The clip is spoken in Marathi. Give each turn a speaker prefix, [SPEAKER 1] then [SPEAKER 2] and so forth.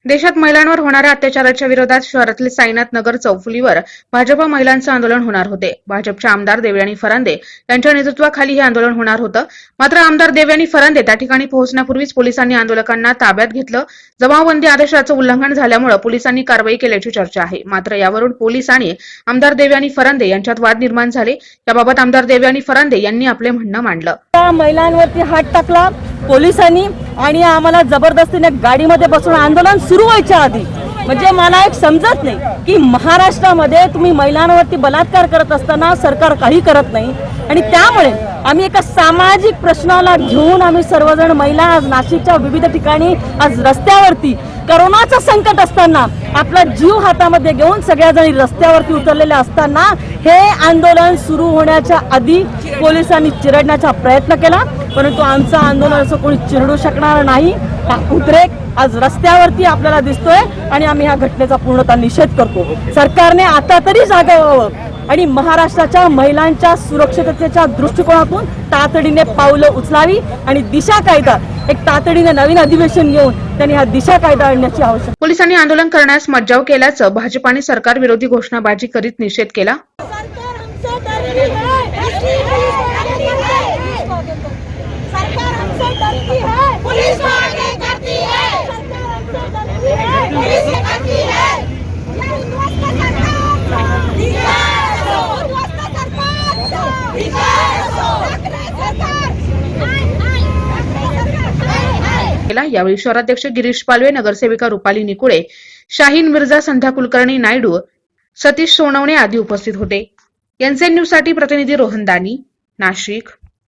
[SPEAKER 1] देशात महिलांवर होणाऱ्या अत्याचाराच्या विरोधात शहरातील साईनाथ नगर चौफुलीवर भाजप महिलांचं आंदोलन होणार होते. भाजपच्या आमदार देवयानी फरांदे यांच्या नेतृत्वाखाली हे आंदोलन होणार होतं. मात्र आमदार देवयानी फरांदे त्या ठिकाणी पोहोचण्यापूर्वीच पोलिसांनी आंदोलकांना ताब्यात घेतलं. जमावबंदी आदेशाचं उल्लंघन झाल्यामुळे पोलिसांनी कारवाई केल्याची चर्चा आहे. मात्र यावरून पोलीस आणि आमदार देवयानी फरांदे यांच्यात वाद निर्माण झाले. याबाबत आमदार देवयानी फरांदे यांनी आपले म्हणणं मांडलं.
[SPEAKER 2] महिलांवरती हात टाकला पोलिसांनी आणि आम्हाला जबरदस्तीने गाडीमध्ये बसून आंदोलन सुरू व्हायच्या आधी म्हणजे मला एक समजत नाही की महाराष्ट्रामध्ये तुम्ही महिलांवरती बलात्कार करत असताना सरकार काही करत नाही आणि त्यामुळे आम्ही एका सामाजिक प्रश्नाला घेऊन आम्ही सर्वजण महिला आज नाशिकच्या विविध ठिकाणी आज रस्त्यावरती कोरोनाचं संकट असताना आपला जीव हातामध्ये घेऊन सगळ्याजणी रस्त्यावरती उतरलेल्या असताना हे आंदोलन सुरू होण्याच्या आधी पोलिसांनी चिरडण्याचा प्रयत्न केला, परंतु आमचं आंदोलन असं कोणी चिरडू शकणार नाही. हा उद्रेक आज रस्त्यावरती आपल्याला दिसतोय आणि आम्ही ह्या घटनेचा पूर्णतः निषेध करतो. सरकारने आता तरी जागा व्हावं आणि महाराष्ट्राच्या महिलांच्या सुरक्षिततेच्या दृष्टिकोनातून तातडीने पावलं उचलावी आणि दिशा कायदा एक तातडीने नवीन अधिवेशन घेऊन त्यांनी हा दिशा कायदा आणण्याची आवश्यकता.
[SPEAKER 1] पोलिसांनी आंदोलन करण्यास मज्जाव केल्याचं भाजपाने सरकार विरोधी घोषणाबाजी करीत निषेध केला. यावेळी शहराध्यक्ष गिरीश पालवे, नगरसेविका रुपाली निकुळे, शाहीन मिर्झा, संध्या कुलकर्णी नायडू, सतीश सोनवणे आदी उपस्थित होते. एनसीएन न्यूज साठी प्रतिनिधी रोहन दानी, नाशिक.